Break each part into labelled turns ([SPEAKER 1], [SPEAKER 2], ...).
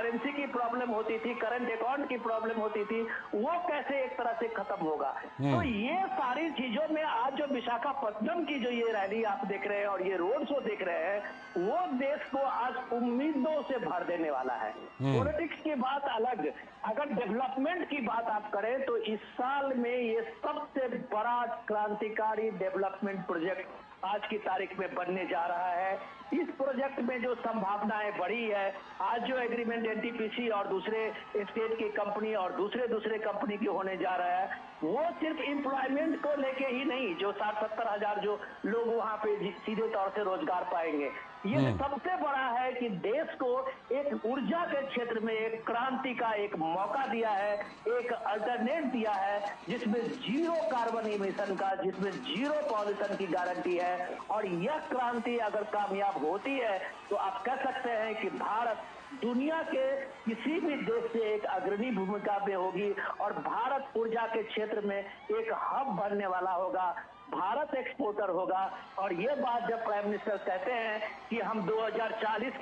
[SPEAKER 1] Currency की problem होती थी, करंट अकाउंट की प्रॉब्लम होती थी, वो कैसे एक तरह से खत्म होगा। तो ये सारी चीजों में आज जो विशाखापट्टनम की जो ये रैली आप देख रहे हैं और ये रोड शो देख रहे हैं, वो देश को आज उम्मीदों से भर देने वाला है। पॉलिटिक्स की बात अलग, अगर डेवलपमेंट की बात आप करें तो इस साल में ये सबसे बड़ा क्रांतिकारी डेवलपमेंट प्रोजेक्ट आज की तारीख में बनने जा रहा है। इस प्रोजेक्ट में जो संभावनाएं बड़ी है, आज जो एग्रीमेंट एनटीपीसी और दूसरे स्टेट की कंपनी और दूसरे कंपनी के होने जा रहा है, वो सिर्फ एम्प्लॉयमेंट को लेके ही नहीं, जो 60-70 हजार जो लोग वहां पे सीधे तौर से रोजगार पाएंगे, ये सबसे बड़ा है कि देश को एक ऊर्जा के क्षेत्र में एक क्रांति का एक मौका दिया है, एक अल्टरनेट दिया है, जिसमें जीरो कार्बन इमिशन का, जिसमें जीरो पॉल्यूशन की गारंटी है। और यह क्रांति अगर कामयाब होती है तो आप कह सकते हैं कि भारत दुनिया के किसी भी देश से एक अग्रणी भूमिका में होगी और भारत ऊर्जा के क्षेत्र में एक हब बनने वाला होगा, भारत एक्सपोर्टर होगा। और ये बात जब प्राइम मिनिस्टर कहते हैं कि हम 2040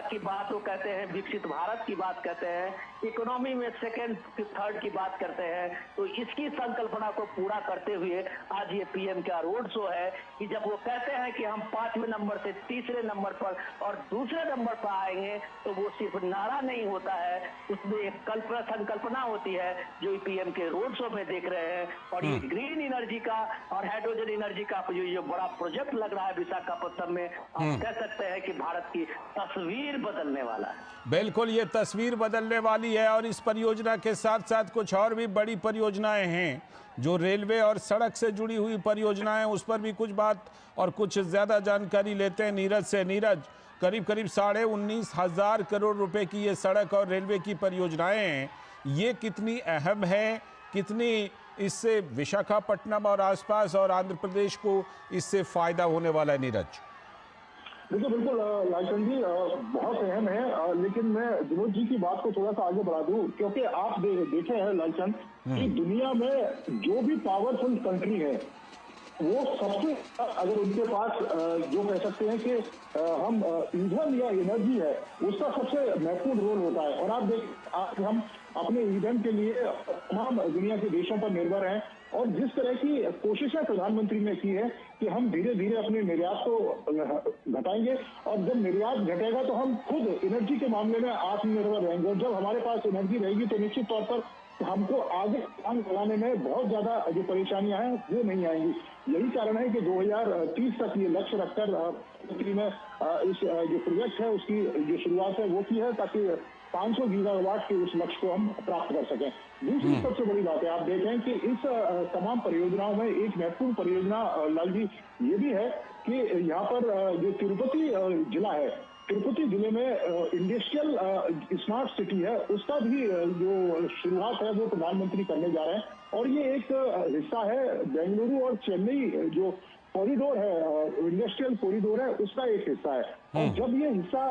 [SPEAKER 1] की बात वो कहते हैं, विकसित भारत की बात कहते हैं, इकोनॉमी में सेकंड थर्ड की बात करते हैं, तो इसकी संकल्पना को पूरा करते हुए आज ये पीएम का रोड शो है कि जब वो कहते हैं कि हम 5वें नंबर से तीसरे नंबर पर और दूसरे नंबर पर आएंगे, तो वो सिर्फ नारा नहीं होता है, उसमें एक संकल्पना होती है जो पीएम के रोड शो में देख रहे हैं। और ये ग्रीन एनर्जी का और हाइड्रोजन एनर्जी का जो बड़ा प्रोजेक्ट लग रहा है विशाखापट्टनम में, आप कह सकते हैं कि भारत की तस्वीर बदलने वाला है।
[SPEAKER 2] बिल्कुल, ये तस्वीर बदलने वाली है। और इस परियोजना के साथ साथ कुछ और भी बड़ी परियोजनाएं हैं, जो रेलवे और सड़क से जुड़ी हुई परियोजनाएं, उस पर भी कुछ बात और कुछ ज्यादा जानकारी लेते हैं नीरज से। नीरज, करीब 19,500 करोड़ रुपए की ये सड़क और रेलवे की परियोजनाएं हैं, ये कितनी अहम है, कितनी इससे विशाखापट्टनम और आसपास और आंध्र प्रदेश को इससे फायदा होने वाला है? नीरज,
[SPEAKER 3] देखिए बिल्कुल लालचंद जी, बहुत अहम है, लेकिन मैं विनोद जी की बात को थोड़ा सा आगे बढ़ा दूं, क्योंकि आप देखे हैं लालचंद कि दुनिया में जो भी पावरफुल कंट्री है, वो सबसे अगर उनके पास जो कह सकते हैं कि हम ईंधन या एनर्जी है, उसका सबसे महत्वपूर्ण रोल होता है। और आप हम अपने ईंधन के लिए तमाम दुनिया के देशों पर निर्भर हैं, और जिस तरह की कोशिशें प्रधानमंत्री ने की है कि हम धीरे धीरे अपने निर्यात को घटाएंगे, और जब निर्यात घटेगा तो हम खुद एनर्जी के मामले में आत्मनिर्भर रहेंगे। और जब हमारे पास एनर्जी रहेगी तो निश्चित तौर पर हमको आगे काम लगाने में बहुत ज्यादा जो परेशानियां हैं वो नहीं आएंगी। यही कारण है कि 2030 तक ये लक्ष्य रखकर प्रधानमंत्री ने इस जो प्रोजेक्ट है उसकी जो शुरुआत है वो की है, ताकि 500 गीगावाट के उस लक्ष्य को हम प्राप्त कर सकें। दूसरी सबसे बड़ी बात है, आप देखें कि इस तमाम परियोजनाओं में एक महत्वपूर्ण परियोजना लाल जी ये भी है कि यहाँ पर जो तिरुपति जिला है, तिरुपति जिले में इंडस्ट्रियल स्मार्ट सिटी है, उसका भी जो शुरुआत है वो प्रधानमंत्री करने जा रहे हैं। और ये एक हिस्सा है बेंगलुरु और चेन्नई जो कॉरिडोर है, इंडस्ट्रियल कॉरिडोर है, उसका एक हिस्सा है। और जब ये हिस्सा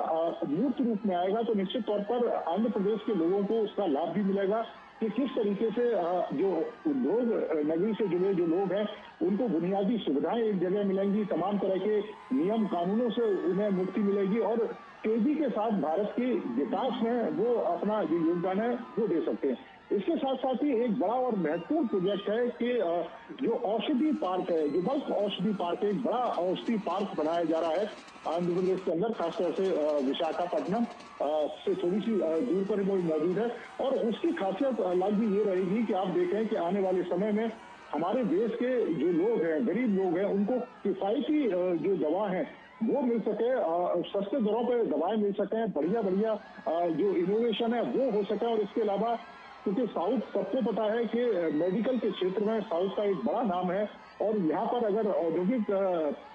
[SPEAKER 3] मूर्त रूप में आएगा तो निश्चित तौर पर आंध्र प्रदेश के लोगों को उसका लाभ भी मिलेगा कि किस तरीके से जो उद्योग नगरी से जुड़े जो लोग हैं उनको बुनियादी सुविधाएं एक जगह मिलेंगी, तमाम तरह के नियम कानूनों से उन्हें मुक्ति मिलेगी, और तेजी के साथ भारत के विकास में वो अपना जो योगदान है वो दे सकते हैं। इसके साथ साथ ही एक बड़ा और महत्वपूर्ण प्रोजेक्ट है कि जो औषधि पार्क है, जो बल्क औषधि पार्क है, एक बड़ा औषधि पार्क बनाया जा रहा है आंध्र प्रदेश के अंदर, खासतौर से विशाखापट्टनम से थोड़ी सी दूर पर वो मौजूद है। और उसकी खासियत लाल जी ये रहेगी कि आप देखें कि आने वाले समय में हमारे देश के जो लोग हैं, गरीब लोग हैं, उनको किफायती जो दवा है वो मिल सके, सस्ते दरों पर दवाएं मिल सके, बढ़िया बढ़िया जो इनोवेशन है वो हो सके। और इसके अलावा क्योंकि साउथ सबको पता है कि मेडिकल के क्षेत्र में साउथ का एक बड़ा नाम है, और यहाँ पर अगर औद्योगिक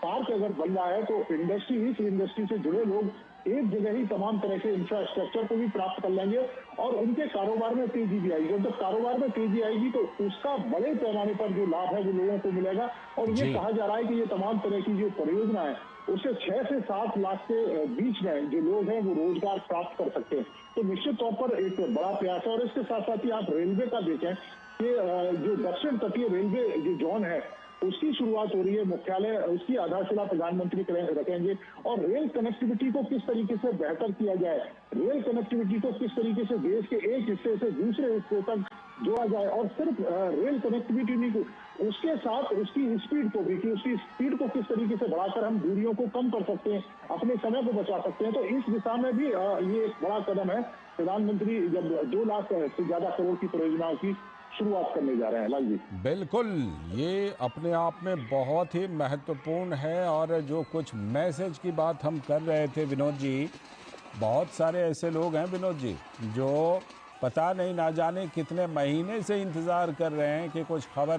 [SPEAKER 3] पार्क अगर बन रहा है तो इस इंडस्ट्री से जुड़े लोग एक जगह ही तमाम तरह के इंफ्रास्ट्रक्चर को भी प्राप्त कर लेंगे और उनके कारोबार में तेजी भी आएगी। जब कारोबार में तेजी आएगी तो उसका बड़े पैमाने पर जो लाभ है वो लोगों को मिलेगा। और ये कहा जा रहा है कि ये तमाम तरह की जो परियोजना है उससे 6 से 7 लाख के बीच में जो लोग हैं वो रोजगार प्राप्त कर सकते हैं। तो निश्चित तौर पर एक बड़ा प्रयास है। और इसके साथ साथ ही आप रेलवे का देखें कि जो दक्षिण तटीय रेलवे जो जोन है उसकी शुरुआत हो रही है। मुख्यालय, उसकी आधारशिला प्रधानमंत्री रखेंगे। और रेल कनेक्टिविटी को किस तरीके से बेहतर किया जाए, रेल कनेक्टिविटी को किस तरीके से देश के एक हिस्से से दूसरे हिस्से तक जोड़ा जाए, और सिर्फ रेल कनेक्टिविटी नहीं, उसके साथ उसकी स्पीड को भी, कि उसकी स्पीड को किस तरीके से बढ़ाकर हम दूरियों को कम कर सकते हैं, अपने समय को बचा सकते हैं। तो इस दिशा में भी ये एक बड़ा कदम है। प्रधानमंत्री जब 2 लाख से ज्यादा करोड़ की परियोजनाओं की शुरुआत करने जा रहे हैं। लाल जी,
[SPEAKER 2] बिल्कुल, ये अपने आप में बहुत ही महत्वपूर्ण है। और जो कुछ मैसेज की बात हम कर रहे थे विनोद जी, बहुत सारे ऐसे लोग हैं विनोद जी जो पता नहीं ना जाने कितने महीने से इंतज़ार कर रहे हैं कि कुछ खबर